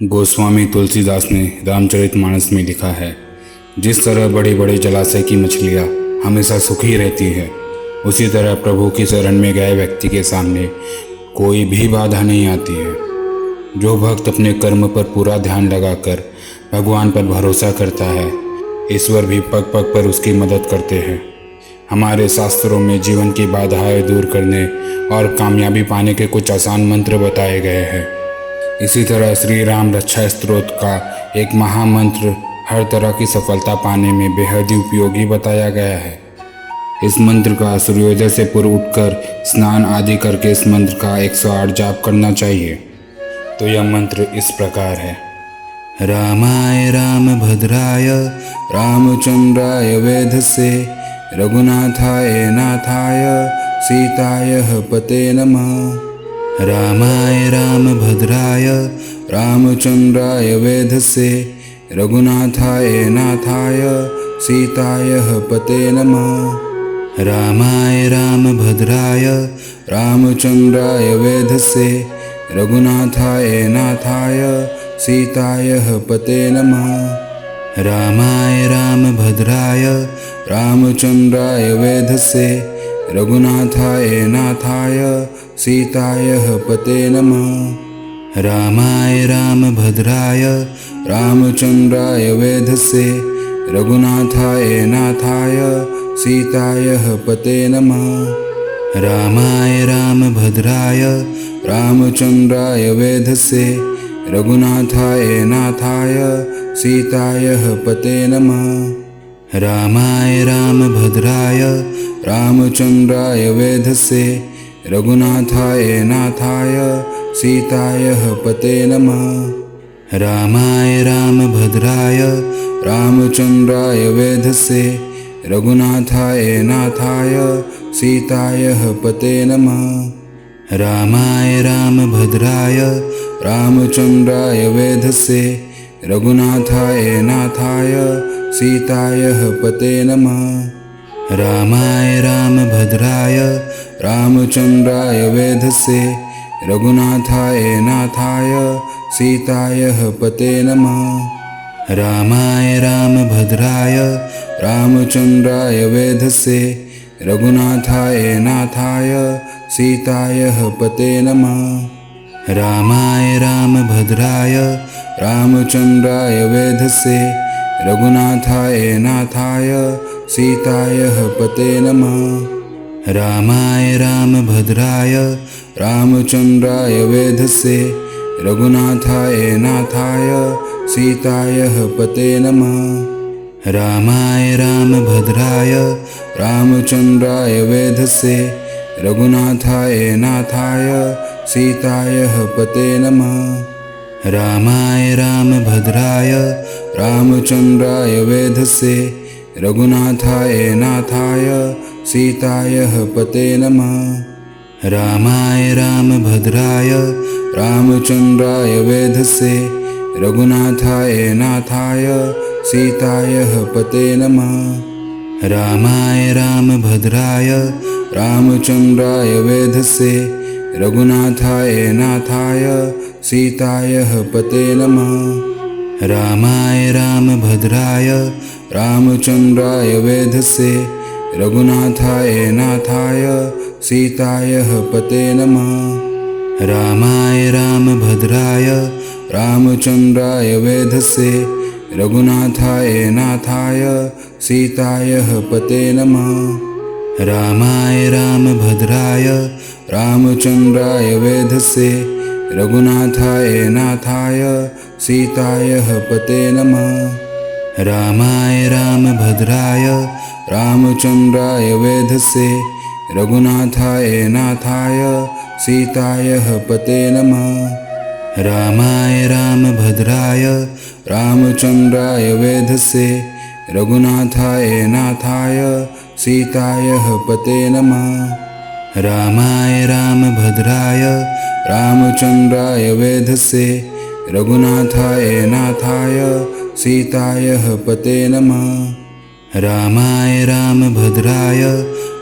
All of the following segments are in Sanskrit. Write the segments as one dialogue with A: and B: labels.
A: गोस्वामी तुलसीदास ने रामचरितमानस में लिखा है, जिस तरह बड़े बड़े जलाशय की मछलियाँ हमेशा सुखी रहती है, उसी तरह प्रभु की शरण में गए व्यक्ति के सामने कोई भी बाधा नहीं आती है। जो भक्त अपने कर्म पर पूरा ध्यान लगाकर भगवान पर भरोसा करता है, ईश्वर भी पग पग पर उसकी मदद करते हैं। हमारे शास्त्रों में जीवन की बाधाएं दूर करने और कामयाबी पाने के कुछ आसान मंत्र बताए गए हैं। इसी तरह श्री राम रक्षा स्तोत्र का एक महामंत्र हर तरह की सफलता पाने में बेहद ही उपयोगी बताया गया है। इस मंत्र का सूर्योदय से पूर्व उठकर स्नान आदि करके इस मंत्र का 108 जाप करना चाहिए। तो यह मंत्र इस प्रकार है। रामाय रामभद्राय रामचंद्राय वेधसे रघुनाथाय नाथाय सीताय पते नमः। रामाय रामभद्राय रामचंद्राय वेधसे रघुनाथाय नाथाय सीताय पते नमः। रामाय रामभद्राय रामचंद्राय वेधसे रघुनाथाय नाथाय सीताय पते नमः। रामाय रामभद्राय रामचंद्राय वेधसे रघुनाथाय नाथाय सीताय पते नमः। रामाय रामभद्राय रामचंद्राय वेधसे रघुनाथाय नाथाय सीताय पते नमः। रामाय रामभद्राय रामचंद्राय वेधसे रघुनाथाय नाथाय सीताय पते नमः। रामाय रामभद्राय रामचंद्राय वेधसे रघुनाथाय नाथाय सीताय पते नमः। रामाय रामभद्राय रामचंद्राय वेधसे रघुनाथाय नाथाय सीताय पते नमः। रामाय रामभद्राय रामचंद्राय वेधसे रघुनाथाय नाथाय सीताय पते नमः। रामाय रामभद्राय रामचंद्राय वेधसे रघुनाथाय नाथाय सीताय पते नमः। रामाय रामभद्राय रामचंद्राय वेधसे रघुनाथाय नाथाय सीताय पते नमः। रामाय रामभद्राय रामचंद्राय वेधसे रघुनाथाय नाथाय सीताय पते नमः। रामाय रामभद्राय रामचंद्राय वेधसे रघुनाथाय नाथाय सीताय पते नमः। रामाय रामभद्राय रामचंद्राय वेधसे रघुनाथाय नाथाय सीताय पते नमः। रामाय रामभद्राय रामचंद्राय वेधसे रघुनाथाय नाथाय सीताय पते नमः। रामाय रामभद्राय रामचंद्राय वेधसे रघुनाथाय नाथाय सीताय पते नमः। रामाय रामभद्राय रामचंद्राय वेधसे रघुनाथाय नाथाय सीताय पते नमः। रामाय रामभद्राय रामचंद्राय वेधसे रघुनाथाय नाथाय सीताय पते नमः। रामाय रामभद्राय रामचंद्राय वेधसे रघुनाथाय नाथाय सीताय पते नमः। रामाय रामभद्राय रामचंद्राय वेधसे रघुनाथाय नाथाय सीताय पते नमः। रामाय रामभद्राय रामचंद्राय वेधसे रघुनाथाय नाथाय सीताय पते नमः। रामाय रामभद्राय रामचंद्राय वेधसे रघुनाथाय नाथाय सीताय पते नमः। रामाय रामभद्राय रामचंद्राय वेधसे रघुनाथाय नाथाय सीताय पते नमः। रामाय रामभद्राय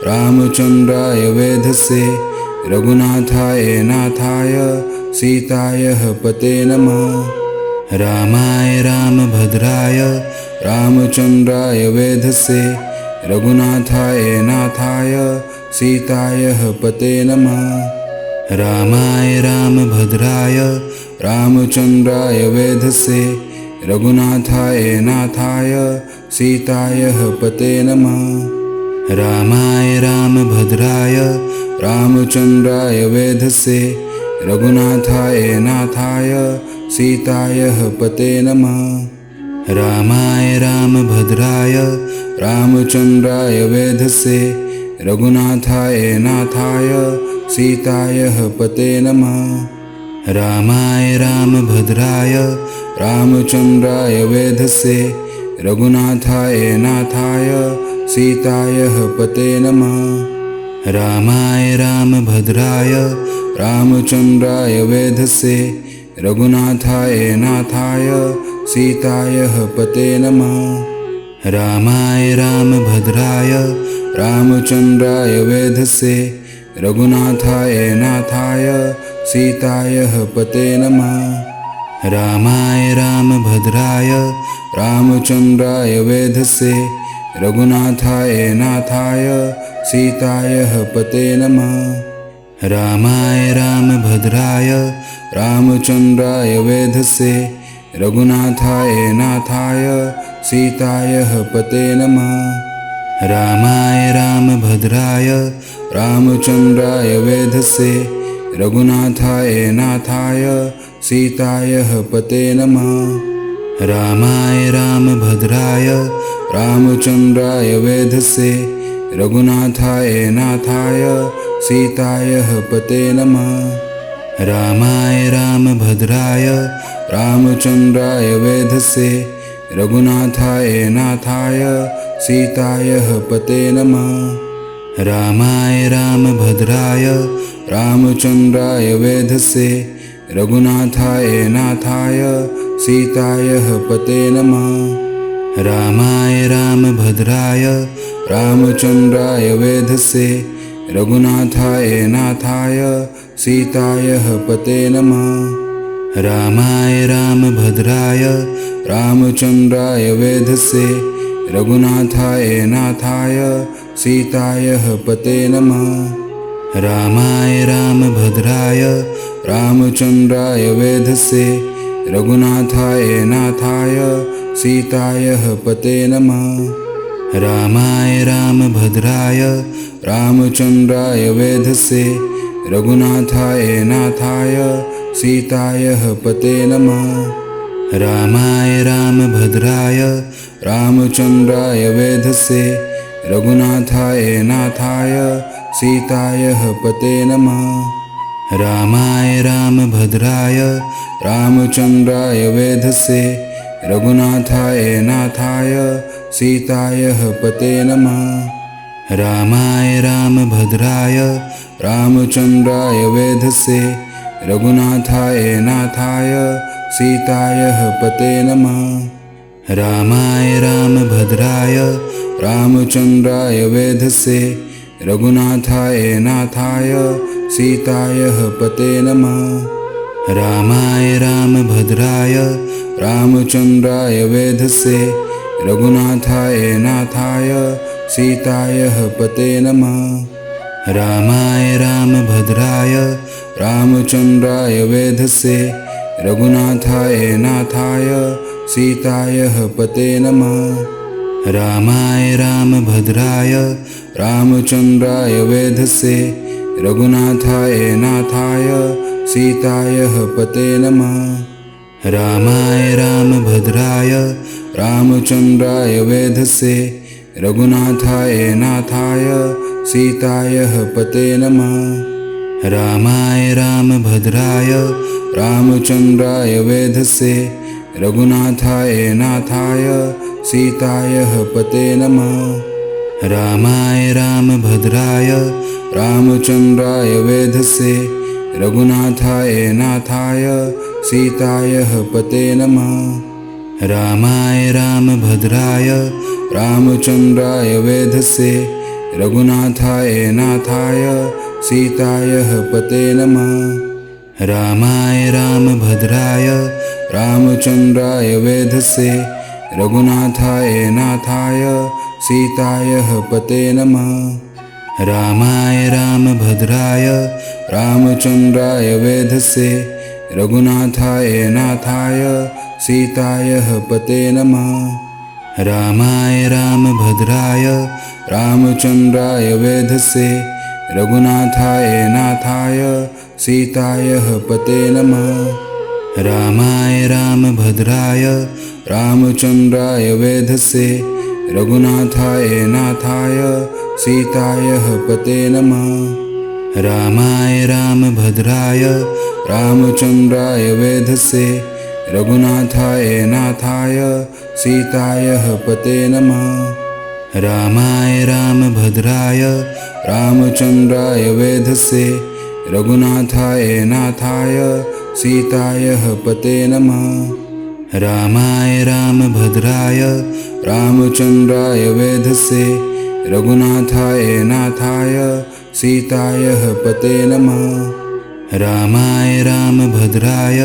A: रामचंद्राय वेधसे रघुनाथाय नाथाय सीताय पते नमः। रामाय रामभद्राय रामचंद्राय वेधसे रघुनाथाय नाथाय सीताय पते नमः। रामाय रामभद्राय रामचंद्राय वेधसे रघुनाथाय नाथाय सीताय पते नमः। रामाय रामभद्राय रामचंद्राय वेधसे रघुनाथाय नाथाय सीताय पते नमः। रामाय रामभद्राय रामचंद्राय वेधसे रघुनाथाय नाथाय सीताय पते नमः। रामाय रामभद्राय रामचंद्राय वेधसे रघुनाथाय नाथाय सीताय पते नमः। रामाय रामभद्राय रामचंद्राय वेधसे रघुनाथाय नाथाय सीताय पते नमः। रामाय रामभद्राय रामचंद्राय वेधसे रघुनाथाय नाथाय सीताय पते नमः। रामाय रामभद्राय रामचंद्राय वेधसे रघुनाथाय नाथाय सीताय पते नमः। रामाय रामभद्राय रामचंद्राय वेधसे रघुनाथाय नाथाय सीताय पते नमः। रामाय रामभद्राय रामचंद्राय वेधसे रघुनाथाय नाथाय सीताय पते नमः। रामाय रामभद्राय रामचंद्राय वेधसे रघुनाथाय नाथाय सीताय पते नमः। रामाय रामभद्राय रामचंद्राय वेधसे रघुनाथाय नाथाय सीताय पते नमः। रामाय रामभद्राय रामचंद्राय वेधसे रघुनाथाय नाथाय सीताय पते नमः। रामाय रामभद्राय रामचंद्राय वेधसे रघुनाथाय नाथाय सीताय पते नमः। रामाय रामभद्राय रामचंद्राय वेधसे रघुनाथाय नाथाय सीताय पते नमः। रामाय रामभद्राय रामचंद्राय वेधसे रघुनाथाय नाथाय सीताय पते नमः। रामाय रामभद्राय रामचंद्राय वेधसे रघुनाथाय नाथाय सीताय पते नमः। रामाय रामभद्राय रामचंद्राय वेधसे रघुनाथाय नाथाय सीताय पते नमः। रामाय रामभद्राय रामचंद्राय वेधसे रघुनाथाय नाथाय सीताय पते नमः। रामाय रामभद्राय रामचंद्राय वेधसे रघुनाथाय नाथाय सीताय पते नमः। रामाय रामभद्राय रामचंद्राय वेधसे रघुनाथाय नाथाय सीताय पते नमः। रामाय रामभद्राय रामचंद्राय वेधसे रघुनाथाय नाथाय सीताय पते नमः। रामाय रामभद्राय रामचंद्राय वेधसे रघुनाथाय नाथाय सीताय पते नमः। रामाय रामभद्राय रामचंद्राय वेधसे रघुनाथाय नाथाय सीताय पते नमः। रामाय रामभद्राय रामचंद्राय वेधसे रघुनाथाय नाथाय सीताय पते नमः। रामाय रामभद्राय रामचंद्राय वेधसे रघुनाथाय नाथाय सीताय पते नमः। रामाय रामभद्राय रामचंद्राय वेधसे रघुनाथाय नाथाय सीताय पते नमः। रामाय रामभद्राय रामचंद्राय वेधसे रघुनाथाय नाथाय सीताय पते नमः। रामाय रामभद्राय रामचन्द्राय वेधसे रघुनाथाय नाथाय सीताय पते नमः। रामाय रामभद्राय रामचन्द्राय वेधसे रघुनाथाय नाथाय सीताय पते नमः। रामाय रामभद्राय रामचन्द्राय वेधसे रघुनाथाय नाथाय सीताय पते नमः। रामाय रामभद्राय रामचन्द्राय वेधसे रघुनाथाय नाथाय सीताय पते नमः। रामाय रामभद्राय रामचन्द्राय वेधसे रघुनाथाय नाथाय सीताय पते नमः। रामाय रामभद्राय रामचन्द्राय वेधसे रघुनाथाय नाथाय सीताय पते नमः। रामाय रामभद्राय रामचन्द्राय वेधसे रघुनाथाय नाथाय सीताय पते नमः। रामाय रामभद्राय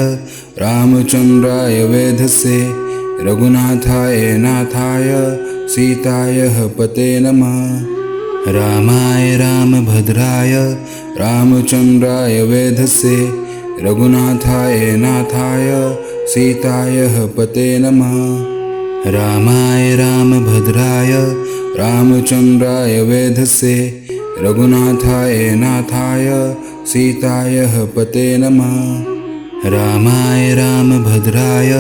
A: रामचन्द्राय वेधसे रघुनाथाय नाथाय सीताय पते नमः। रामाय रामभद्राय रामचन्द्राय वेधसे रघुनाथाय नाथाय सीताय पते नमः। रामाय रामभद्राय रामचन्द्राय वेधसे रघुनाथाय नाथाय सीताय पते नमः। रामाय रामभद्राय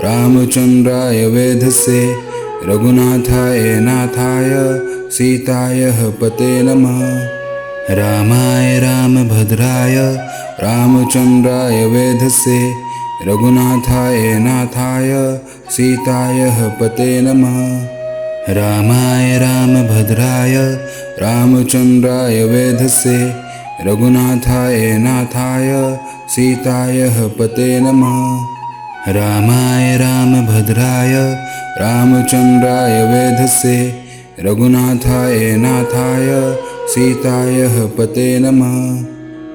A: रामचन्द्राय वेधसे रघुनाथाय नाथाय सीताय पते नमः। रामाय रामभद्राय रामचन्द्राय वेधसे रघुनाथाय नाथाय सीताय पते नमः। रामाय रामभद्राय रामचन्द्राय वेधसे रघुनाथाय नाथाय सीताय पते नमः। रामाय रामभद्राय रामचन्द्राय वेधसे रघुनाथाय नाथाय सीताय पते नमः।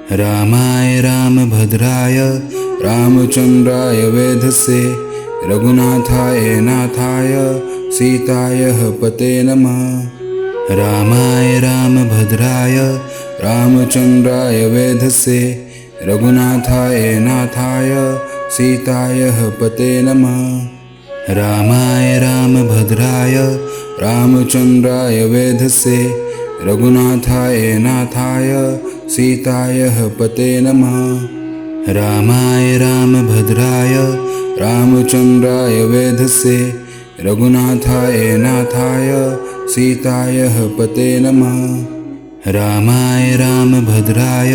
A: रामाय रामभद्राय रामचन्द्राय वेधसे रघुनाथाय नाथाय सीताय पते नमः। रामाय रामभद्राय रामचन्द्राय वेधसे रघुनाथाय नाथाय सीताय पते नमः। रामाय रामभद्राय रामचन्द्राय वेधसे रघुनाथाय नाथाय सीताय पते नमः। रामाय रामभद्राय रामचन्द्राय वेधसे रघुनाथाय नाथाय सीताय पते नमः। रामाय रामभद्राय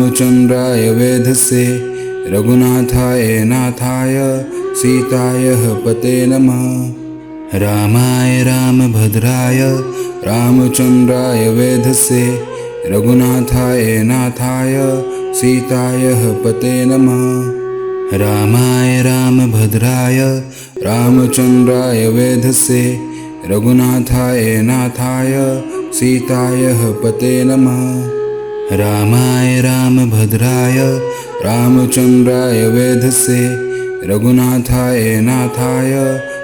A: रामचन्द्राय वेधसे रघुनाथाय नाथाय सीताय पते नमः। रामाय रामभद्राय रामचन्द्राय वेधसे रघुनाथाय नाथाय सीताय पते नमः। रामाय रामभद्राय रामचन्द्राय वेधसे रघुनाथाय नाथाय सीताय पते नमः। रामाय रामभद्राय रामचन्द्राय वेधसे रघुनाथाय नाथाय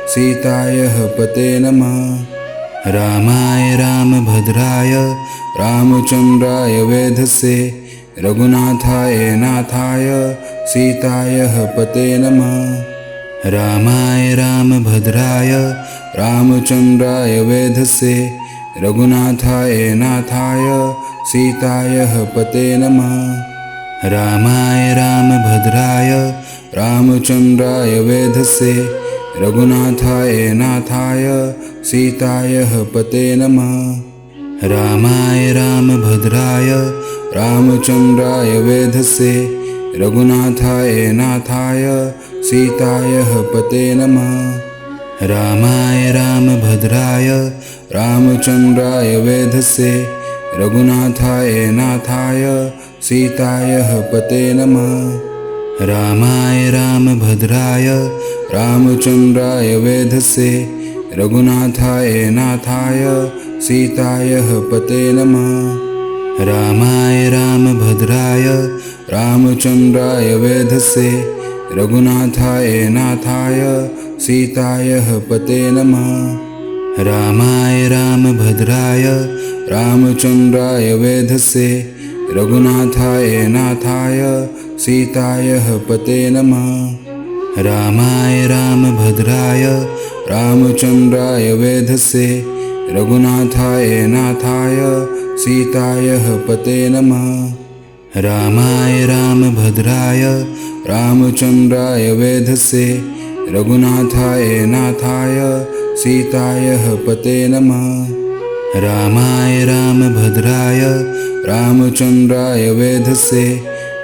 A: सीताय पते नमः। रामाय रामभद्राय रामचन्द्राय वेधसे रघुनाथाय नाथाय सीताय पते नमः। रामाय रामभद्राय रामचन्द्राय वेधसे रघुनाथाय नाथाय सीताय पते नमः। रामाय रामभद्राय रामचन्द्राय वेधसे रघुनाथाय नाथाय सीताय पते नमः। रामाय रामभद्राय रामचन्द्राय वेधसे रघुनाथाय नाथाय सीताय पते नमः। रामाय रामभद्राय रामचन्द्राय वेधसे रघुनाथाय नाथाय सीताय पते नमः। रामाय रामभद्राय रामचन्द्राय वेधसे रघुनाथाय नाथाय सीताय पते नमः। रामाय रामभद्राय रामचन्द्राय वेधसे रघुनाथाय नाथाय सीताय पते नमः। रामाय रामभद्राय रामचन्द्राय वेधसे रघुनाथाय नाथाय सीताय पते नमः। रामाय रामभद्राय रामचन्द्राय वेधसे रघुनाथाय नाथाय सीताय पते नमः। रामाय रामभद्राय रामचन्द्राय वेधसे रघुनाथाय नाथाय सीताय पते नमः। रामाय रामभद्राय रामचन्द्राय वेधसे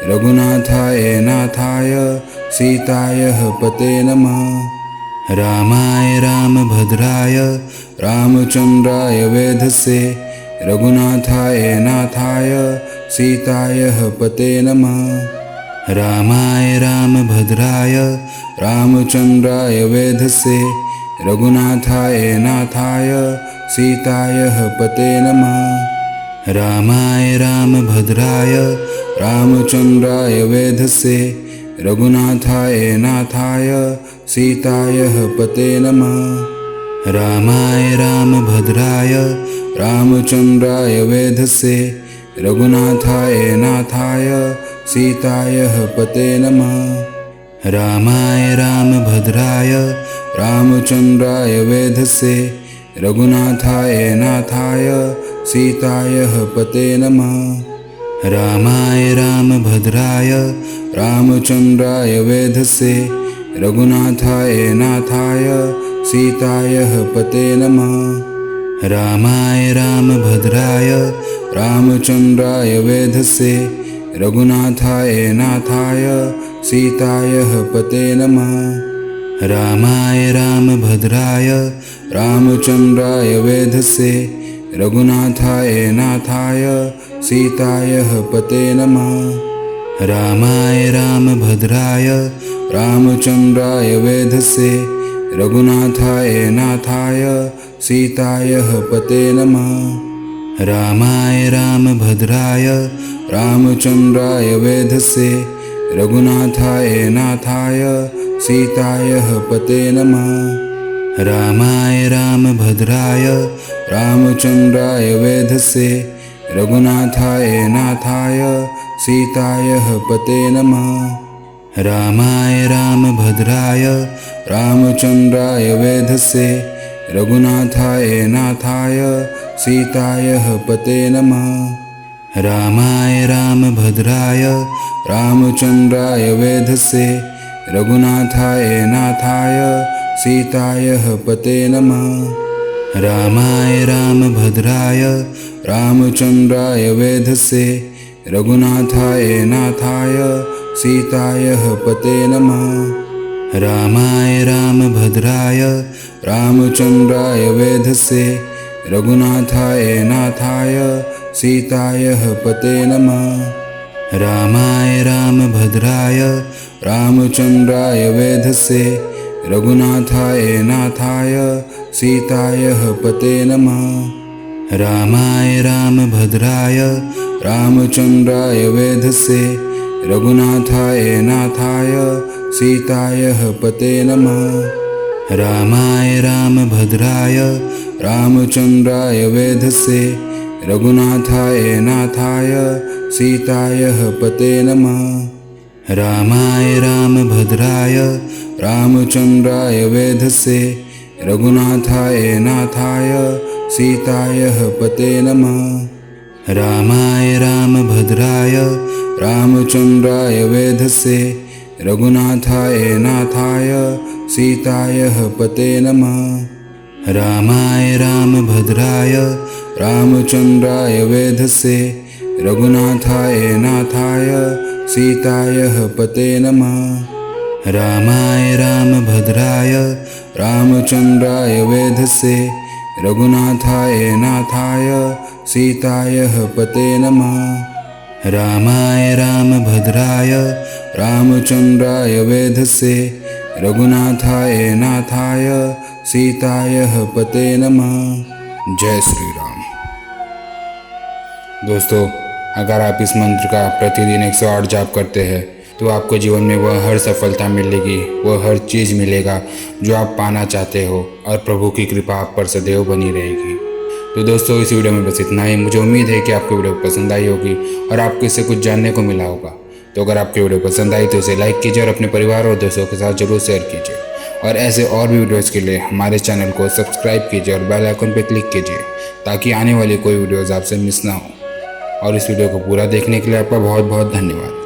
A: रघुनाथाय नाथाय सीताय पते नमः। रामाय रामभद्राय रामचन्द्राय वेधसे रघुनाथाय नाथाय सीताय पते नमः। रामाय रामभद्राय रामचन्द्राय वेधसे रघुनाथाय नाथाय सीताय पते नमः। रामाय रामभद्राय रामचन्द्राय वेधसे रघुनाथाय नाथाय सीताय पते नमः। रामाय रामभद्राय रामचन्द्राय वेधसे रघुनाथाय नाथाय सीताय पते नमः। रामाय रामभद्राय रामचन्द्राय वेधसे रघुनाथाय नाथाय सीताय पते नमः। रामाय रामभद्राय रामचन्द्राय वेधसे रघुनाथाय नाथाय सीताय पते नमः। रामाय रामभद्राय रामचन्द्राय वेधसे रघुनाथाय नाथाय सीताय पते नमः। रामाय रामभद्राय रामचन्द्राय वेधसे रघुनाथाय नाथाय सीताय पते नमः। रामाय रामभद्राय रामचन्द्राय वेधसे रघुनाथाय नाथाय सीताय पते नमः। रामाय रामभद्राय रामचन्द्राय वेधसे रघुनाथाय नाथाय सीताय पते नमः। रामाय रामभद्राय रामचन्द्राय वेधसे रघुनाथाय नाथाय सीताय पते नमः। रामाय रामभद्राय रामचन्द्राय वेधसे रघुनाथाय नाथाय सीताय पते नमः। रामाय रामभद्राय रामचन्द्राय वेधसे रघुनाथाय नाथाय सीताय पते नमः। रामाय रामभद्राय रामचन्द्राय वेधसे रघुनाथाय नाथाय सीताय पते नमः। रामाय रामभद्राय रामचन्द्राय वेधसे रघुनाथाय नाथाय सीताय पते नमः। रामाय रामभद्राय रामचन्द्राय वेधसे रघुनाथाय नाथाय सीताय पते नमः। रामाय रामभद्राय रामचन्द्राय वेधसे रघुनाथाय नाथाय सीताय पते नमः। रामाय रामभद्राय रामचन्द्राय वेधसे रघुनाथाय नाथाय सीताय पते नमः। रामाय रामभद्राय रामचन्द्राय वेधसे रघुनाथाय नाथाय सीताय पते नमः। रामाय रामभद्राय रामचन्द्राय वेधसे रघुनाथाय नाथाय सीताय पते नमः। रामाय रामभद्राय रामचन्द्राय वेधसे रघुनाथाय नाथाय सीताय पते नमः। रामाय रामभद्राय रामचन्द्राय वेधसे रघुनाथाय नाथाय सीताय पते नमः। रामाय रामभद्राय रामचन्द्राय वेधसे रघुनाथाय नाथाय सीताय पते नमः। जय श्री राम। दोस्तों, अगर आप इस मंत्र का प्रतिदिन 108 जाप करते हैं तो तो आपको जीवन में वह हर सफलता मिलेगी, वह हर चीज़ मिलेगा जो आप पाना चाहते हो, और प्रभु की कृपा आप पर सदैव बनी रहेगी। तो दोस्तों, इस वीडियो में बस इतना ही। मुझे उम्मीद है कि आपको वीडियो पसंद आई होगी और आपको इससे कुछ जानने को मिला होगा। तो अगर आपकी वीडियो पसंद आई तो इसे लाइक कीजिए और अपने परिवार और दोस्तों के साथ जरूर शेयर कीजिए। और ऐसे और भी वीडियोज़ के लिए हमारे चैनल को सब्सक्राइब कीजिए और बेल आइकन पर क्लिक कीजिए, ताकि आने वाली कोई वीडियोज़ आपसे मिस ना हो। और इस वीडियो को पूरा देखने के लिए आपका बहुत बहुत धन्यवाद।